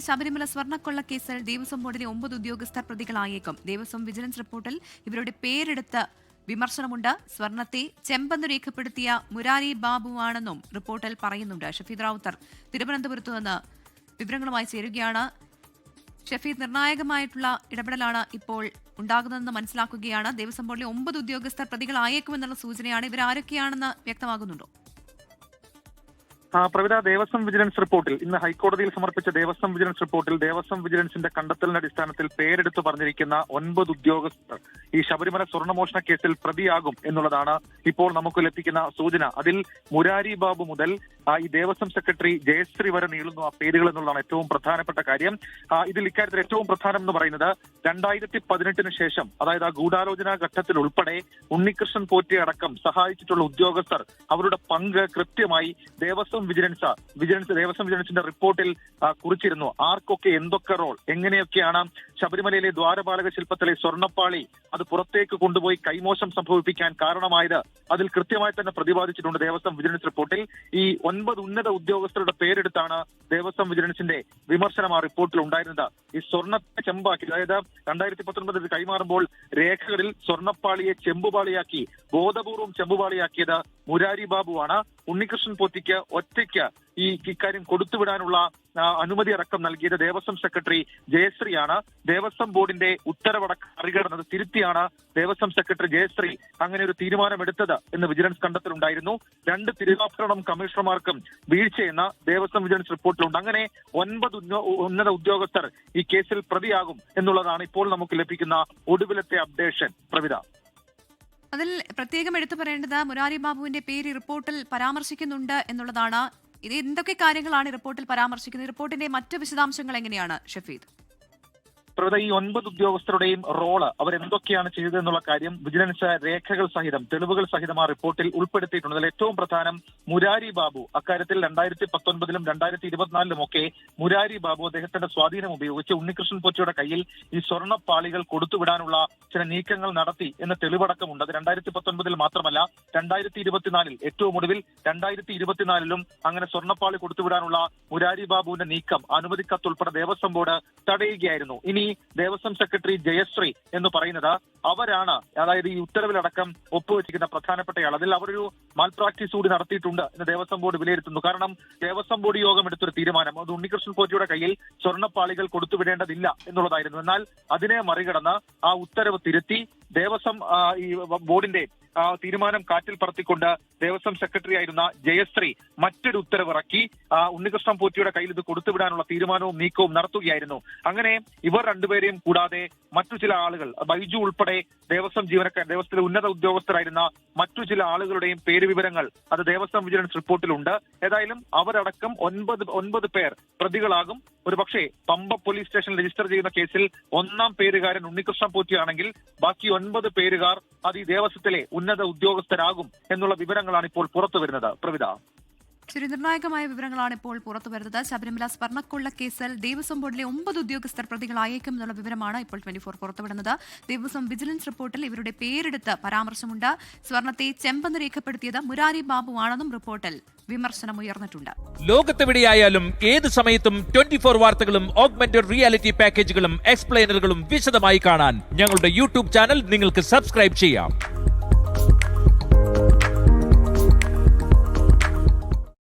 ശബരിമല സ്വർണ്ണക്കൊള്ള കേസിൽ ദേവസ്വം ബോർഡിലെ 9 ഉദ്യോഗസ്ഥർ പ്രതികളായേക്കും. ദേവസ്വം വിജിലൻസ് റിപ്പോർട്ടിൽ ഇവരുടെ പേരെടുത്ത് വിമർശനമുണ്ട്. സ്വർണത്തെ ചെമ്പെന്ന് രേഖപ്പെടുത്തിയ മുരാരി ബാബുവാണെന്നും റിപ്പോർട്ടിൽ പറയുന്നുണ്ട്. ഷഫീദ് റാവുത്തർ തിരുവനന്തപുരത്ത് നിന്ന് വിവരങ്ങളുമായി ചേരുകയാണ്. ഷഫീദ്, നിർണായകമായിട്ടുള്ള ഇടപെടലാണ് ഇപ്പോൾ ഉണ്ടാകുന്നതെന്ന് മനസ്സിലാക്കുകയാണ്. ദേവസ്വം ബോർഡിലെ 9 ഉദ്യോഗസ്ഥർ പ്രതികളായേക്കുമെന്നുള്ള സൂചനയാണ്. ഇവരാരൊക്കെയാണെന്ന് വ്യക്തമാകുന്നുണ്ടോ? പ്രവിധ, ദേവസ്വം വിജിലൻസ് റിപ്പോർട്ടിൽ ഇന്ന് ഹൈക്കോടതിയിൽ സമർപ്പിച്ച ദേവസ്വം വിജിലൻസ് റിപ്പോർട്ടിൽ ദേവസ്വം വിജിലൻസിന്റെ കണ്ടെത്തലിന്റെ അടിസ്ഥാനത്തിൽ പേരെടുത്ത് പറഞ്ഞിരിക്കുന്ന 9 ഉദ്യോഗസ്ഥർ ഈ ശബരിമല സ്വർണ്ണമോഷണ കേസിൽ പ്രതിയാകും എന്നുള്ളതാണ് ഇപ്പോൾ നമുക്ക് ലഭിക്കുന്ന സൂചന. അതിൽ മുരാരി ബാബു മുതൽ ഈ ദേവസ്വം സെക്രട്ടറി ജയശ്രീ വരെ നീളുന്നു ആ പേരുകൾ എന്നുള്ളതാണ് ഏറ്റവും പ്രധാനപ്പെട്ട കാര്യം. ഇതിൽ ഇക്കാര്യത്തിൽ ഏറ്റവും പ്രധാനം എന്ന് പറയുന്നത് 2018 ശേഷം, അതായത് ആ ഗൂഢാലോചന ഘട്ടത്തിൽ ഉൾപ്പെടെ ഉണ്ണികൃഷ്ണൻ പോറ്റി അടക്കം സഹായിച്ചിട്ടുള്ള ഉദ്യോഗസ്ഥർ അവരുടെ പങ്ക് കൃത്യമായി ദേവസ്വം വിജിലൻസിന്റെ റിപ്പോർട്ടിൽ കുറിച്ചിരുന്നു. ആർക്കൊക്കെ എന്തൊക്കെ റോൾ, എങ്ങനെയൊക്കെയാണ് ശബരിമലയിലെ ദ്വാരപാലക ശില്പത്തിലെ സ്വർണ്ണപ്പാളി അത് പുറത്തേക്ക് കൊണ്ടുപോയി കൈമോശം സംഭവിപ്പിക്കാൻ കാരണമായത് അതിൽ കൃത്യമായി തന്നെ പ്രതിപാദിച്ചിട്ടുണ്ട് ദേവസ്വം വിജിലൻസ് റിപ്പോർട്ടിൽ. ഈ 9 ഉന്നത ഉദ്യോഗസ്ഥരുടെ പേരെടുത്താണ് ദേവസ്വം വിജിലൻസിന്റെ വിമർശനം ആ റിപ്പോർട്ടിൽ ഉണ്ടായിരുന്നത്. ഈ സ്വർണ്ണത്തെ ചെമ്പാക്കി, അതായത് 2019 കൈമാറുമ്പോൾ രേഖകളിൽ സ്വർണ്ണപ്പാളിയെ ചെമ്പുപാളിയാക്കി, ബോധപൂർവം ചെമ്പുപാളിയാക്കിയത് മുരാരി ബാബുവാണ്. ഉണ്ണികൃഷ്ണൻ പോറ്റിക്ക് ഒറ്റയ്ക്ക് ഈ ഇക്കാര്യം കൊടുത്തുവിടാനുള്ള അനുമതി അടക്കം നൽകിയത് ദേവസ്വം സെക്രട്ടറി ജയശ്രീയാണ്. ദേവസ്വം ബോർഡിന്റെ ഉത്തരവടക്കം മറികടന്നത് തിരുത്തിയാണ് ദേവസ്വം സെക്രട്ടറി ജയശ്രീ അങ്ങനെ ഒരു തീരുമാനമെടുത്തത് എന്ന് വിജിലൻസ് കണ്ടെത്തലുണ്ടായിരുന്നു. 2 തിരുവാഭരണം കമ്മീഷണർമാർക്കും വീഴ്ചയെന്ന ദേവസ്വം വിജിലൻസ് റിപ്പോർട്ടിലുണ്ട്. അങ്ങനെ 9 ഉന്നത ഉദ്യോഗസ്ഥർ ഈ കേസിൽ പ്രതിയാകും എന്നുള്ളതാണ് ഇപ്പോൾ നമുക്ക് ലഭിക്കുന്ന ഒടുവിലത്തെ അപ്ഡേഷൻ. പ്രവിധ, അതിൽ പ്രത്യേകം എടുത്തു പറയേണ്ടത് മുരാരി ബാബുവിന്റെ പേര് റിപ്പോർട്ടിൽ പരാമർശിക്കുന്നുണ്ട് എന്നുള്ളതാണ്. ഇത് എന്തൊക്കെ കാര്യങ്ങളാണ് റിപ്പോർട്ടിൽ പരാമർശിക്കുന്നത്? റിപ്പോർട്ടിന്റെ മറ്റ് വിശദാംശങ്ങൾ എങ്ങനെയാണ് ഷഫീദ്? പ്രവിധ, ഈ 9 ഉദ്യോഗസ്ഥരുടെയും റോള് അവരെന്തൊക്കെയാണ് ചെയ്തതെന്നുള്ള കാര്യം വിജിലൻസ് രേഖകൾ സഹിതം, തെളിവുകൾ സഹിതം ആ റിപ്പോർട്ടിൽ ഉൾപ്പെടുത്തിയിട്ടുണ്ട്. അതിൽ ഏറ്റവും പ്രധാനം മുരാരി ബാബു. അക്കാര്യത്തിൽ 2019 2024 ഒക്കെ മുരാരി ബാബു അദ്ദേഹത്തിന്റെ സ്വാധീനം ഉപയോഗിച്ച് ഉണ്ണികൃഷ്ണൻ പോറ്റിയുടെ കയ്യിൽ ഈ സ്വർണ്ണപ്പാളികൾ കൊടുത്തുവിടാനുള്ള ചില നീക്കങ്ങൾ നടത്തി എന്ന തെളിവടക്കമുണ്ട്. അത് 2019 മാത്രമല്ല, 2024 ഏറ്റവും ഒടുവിൽ 2024 അങ്ങനെ സ്വർണ്ണപ്പാളി കൊടുത്തുവിടാനുള്ള മുരാരി ബാബുവിന്റെ നീക്കം അനുമതിക്കത്തുൾപ്പെടെ ദേവസ്വം ബോർഡ് തടയുകയായിരുന്നു. ഇനി ദേവസ്വം സെക്രട്ടറി ജയശ്രീ എന്ന് പറയുന്നത് അവരാണ്, അതായത് ഈ ഉത്തരവിലടക്കം ഒപ്പുവെച്ചിരിക്കുന്ന പ്രധാനപ്പെട്ടയാൾ. അതിൽ അവരൊരു മാൽ പ്രാക്ടീസ് കൂടി നടത്തിയിട്ടുണ്ട് എന്ന് ദേവസ്വം ബോർഡ് വിലയിരുത്തുന്നു. കാരണം ദേവസ്വം ബോർഡ് യോഗം എടുത്തൊരു തീരുമാനം അത് ഉണ്ണികൃഷ്ണൻ പോറ്റിയുടെ കയ്യിൽ സ്വർണ്ണപ്പാളികൾ കൊടുത്തുവിടേണ്ടതില്ല എന്നുള്ളതായിരുന്നു. എന്നാൽ അതിനെ മറികടന്ന് ആ ഉത്തരവ് തിരുത്തി ദേവസ്വം ഈ ബോർഡിന്റെ തീരുമാനം കാറ്റിൽ പറത്തിക്കൊണ്ട് ദേവസ്വം സെക്രട്ടറി ആയിരുന്ന ജയശ്രീ മറ്റൊരു ഉത്തരവിറക്കി ഉണ്ണികൃഷ്ണൻ പോറ്റിയുടെ കയ്യിൽ ഇത് കൊടുത്തുവിടാനുള്ള തീരുമാനവും നീക്കവും നടത്തുകയായിരുന്നു. അങ്ങനെ ഇവർ രണ്ടുപേരെയും കൂടാതെ മറ്റു ചില ആളുകൾ, ബൈജു ഉൾപ്പെടെ ദേവസ്വത്തിലെ ഉന്നത ഉദ്യോഗസ്ഥരായിരുന്ന മറ്റു ചില ആളുകളുടെയും പേര് വിവരങ്ങൾ അത് ദേവസ്വം വിജിലൻസ് റിപ്പോർട്ടിലുണ്ട്. ഏതായാലും അവരടക്കം 9 പേർ പ്രതികളാകും. ഒരുപക്ഷെ പമ്പ പോലീസ് സ്റ്റേഷനിൽ രജിസ്റ്റർ ചെയ്യുന്ന കേസിൽ 1ാം പേരുകാരൻ ഉണ്ണികൃഷ്ണൻ പോറ്റിയാണെങ്കിൽ ബാക്കി 9 പേരുകാർ അത് ഈ ദേവസ്വത്തിലെ ഉന്നത ഉദ്യോഗസ്ഥരാകും എന്നുള്ള വിവരങ്ങളാണ് ഇപ്പോൾ പുറത്തു വരുന്നത്. പ്രവിധ, ശരി, നിർണായകമായ വിവരങ്ങളാണ് ഇപ്പോൾ പുറത്തുവരുന്നത്. ശബരിമല സ്വർണ്ണക്കൊള്ള കേസിൽ ദേവസ്വം ബോർഡിലെ 9 ഉദ്യോഗസ്ഥർ പ്രതികളായേക്കും എന്നുള്ള വിവരമാണ് ഇപ്പോൾ 24 പുറത്തുവിടുന്നത്. ദേവസ്വം വിജിലൻസ് റിപ്പോർട്ടിൽ ഇവരുടെ പേരെടുത്ത് പരാമർശമുണ്ട്. സ്വർണത്തെ ചെമ്പെന്ന് രേഖപ്പെടുത്തിയത് മുരാരി ബാബു ആണെന്നും റിപ്പോർട്ടിൽ വിമർശനമുയർന്നിട്ടുണ്ട്. ലോകത്തെവിടെയായാലും ഏത് സമയത്തും 24 വാർത്തകളും ഓഗ്മെന്റഡ് റിയാലിറ്റി പാക്കേജുകളും എക്സ്പ്ലെയിനറുകളും വിശദമായി കാണാൻ ഞങ്ങളുടെ യൂട്യൂബ് ചാനൽ നിങ്ങൾക്ക് സബ്സ്ക്രൈബ് ചെയ്യാം.